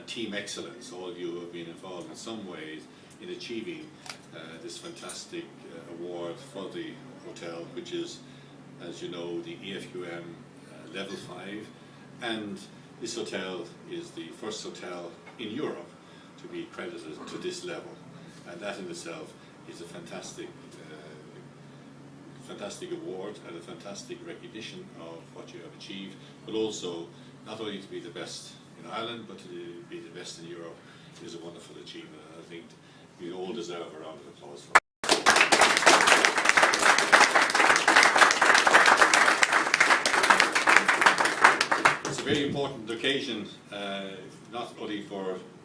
team excellence. All of you have been involved in some ways in achieving this fantastic award for the hotel, which is, as you know, the EFQM level 5, and this hotel is the first hotel in Europe to be accredited to this level, and that in itself is a fantastic fantastic award and a fantastic recognition of what you have achieved, but also not only to be the best in Ireland but to be the best in Europe is a wonderful achievement, and I think we all deserve a round of applause for it. It's a very important occasion, not only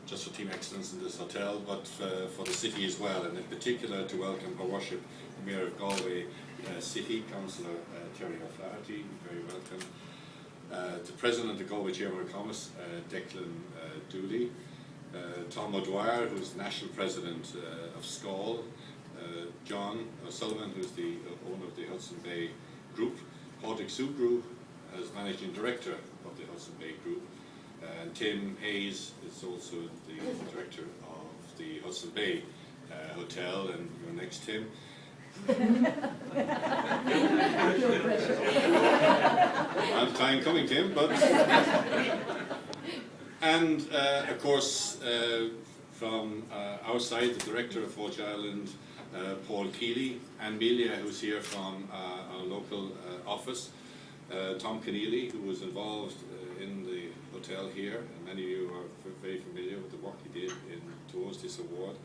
just for Team Excellence in this hotel, but for the city as well, and in particular to welcome Her Worship the Mayor of Galway City, Councillor Terry O'Flaherty, very welcome. The President of the Galway Chamber of Commerce, Declan Dooley, Tom O'Dwyer, who's the National President of SCAL, John O'Sullivan, who's the owner of the Hudson Bay Group, Padraig Sugru as Managing Director of the Hudson Bay Group, and Tim Hayes is also the Director of the Hudson Bay Hotel, and you're next, Tim. I'm time coming, Tim, but and of course from our side, the Director of Forge Island, Paul Keeley, and Amelia, who's here from our local office, Tom Keneally, who was involved in the hotel here, and many of you are very familiar with the work he did towards this award.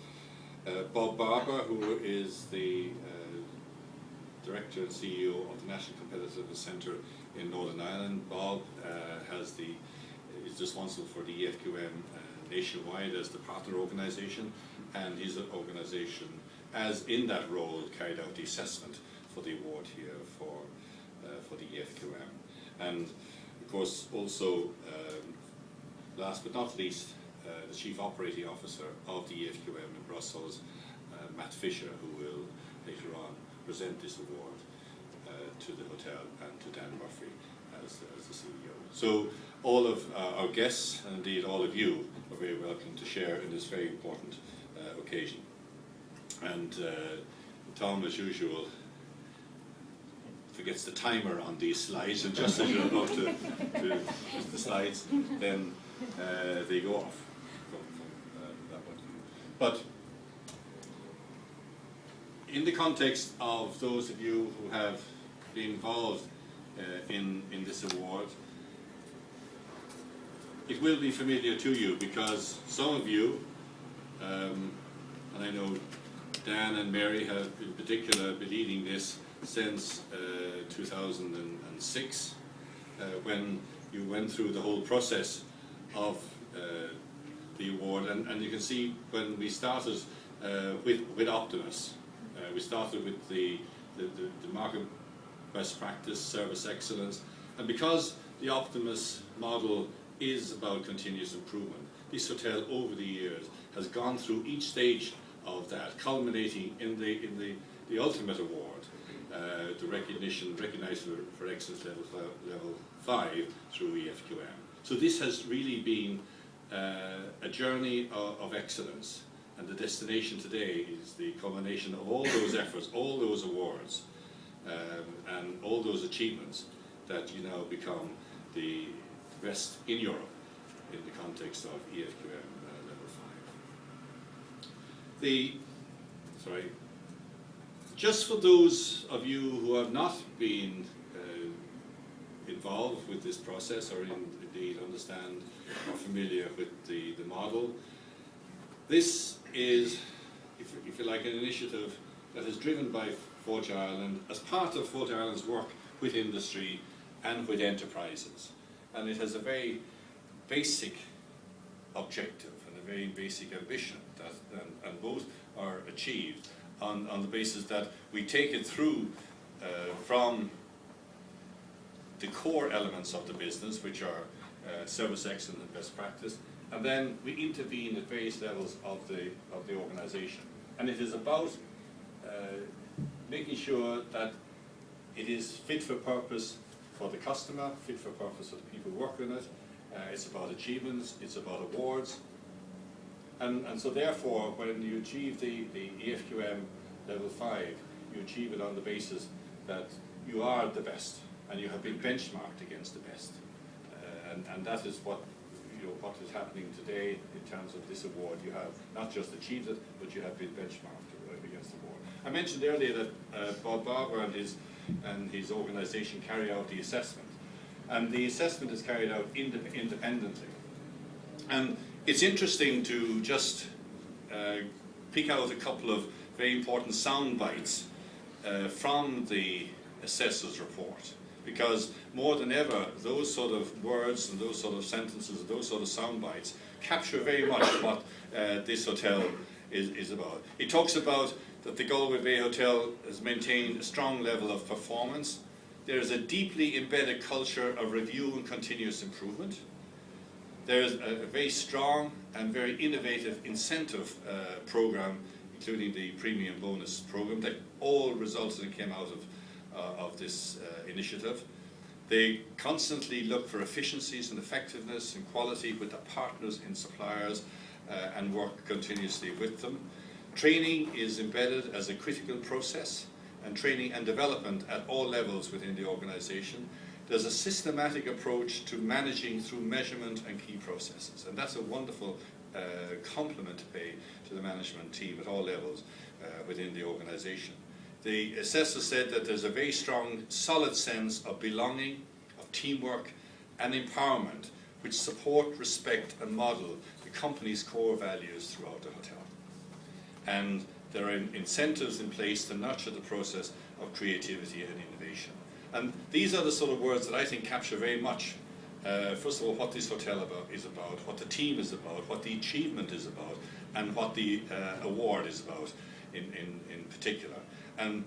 Bob Barber, who is the Director and CEO of the National Competitiveness Centre in Northern Ireland. Bob is responsible for the EFQM nationwide as the partner organisation, and his organisation, as in that role, carried out the assessment for the award here for the EFQM. And of course also, last but not least, the Chief Operating Officer of the EFQM in Brussels, Matt Fisher, who will later on present this award to the hotel and to Dan Murphy as the CEO. So all of our guests, and indeed all of you, are very welcome to share in this very important occasion. And Tom, as usual, forgets the timer on these slides, and just as you're about to use the slides, then they go off from that one. But in the context of those of you who have been involved in this award, it will be familiar to you, because some of you, and I know Dan and Mary have in particular been leading this since 2006, when you went through the whole process of the award, and you can see when we started with Optimus, we started with the market best practice, service excellence, and because the Optimus model is about continuous improvement, this hotel over the years has gone through each stage of that, culminating in the ultimate award, the recognized for excellence level 5 through EFQM. So this has really been a journey of excellence, and the destination today is the culmination of all those efforts, all those awards, and all those achievements that you now become the best in Europe in the context of EFQM level 5. Just for those of you who have not been involved with this process, or indeed understand or familiar with the model, this is, if you like, an initiative that is driven by Forge Ireland as part of Forge Ireland's work with industry and with enterprises. And it has a very basic objective and a very basic ambition, and both are achieved on the basis that we take it through from the core elements of the business, which are service excellence and best practice, and then we intervene at various levels of the organisation. And it is about making sure that it is fit for purpose for the customer, fit for purpose for the people working in it, it's about achievements, it's about awards. And so therefore, when you achieve the EFQM level 5, you achieve it on the basis that you are the best and you have been benchmarked against the best. And that is what is happening today in terms of this award. You have not just achieved it, but you have been benchmarked against the board. I mentioned earlier that Bob Barber and his organisation carry out the assessment. And the assessment is carried out independently. And it's interesting to just pick out a couple of very important sound bites from the assessor's report, because more than ever those sort of words and those sort of sentences, those sort of sound bites capture very much what this hotel is about. It talks about that the Galway Bay Hotel has maintained a strong level of performance. There is a deeply embedded culture of review and continuous improvement. There is a very strong and very innovative incentive program, including the premium bonus program, that all resulted and came out of this initiative. They constantly look for efficiencies and effectiveness and quality with their partners and suppliers and work continuously with them. Training is embedded as a critical process, and training and development at all levels within the organisation. There's a systematic approach to managing through measurement and key processes, and that's a wonderful compliment to pay to the management team at all levels within the organisation. The assessor said that there's a very strong, solid sense of belonging, of teamwork and empowerment, which support, respect and model the company's core values throughout the hotel. And there are incentives in place to nurture the process of creativity and innovation. And these are the sort of words that I think capture very much, first of all, what this hotel is about, what the team is about, what the achievement is about, and what the award is about in particular. And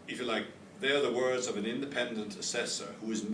if you like, they're the words of an independent assessor who is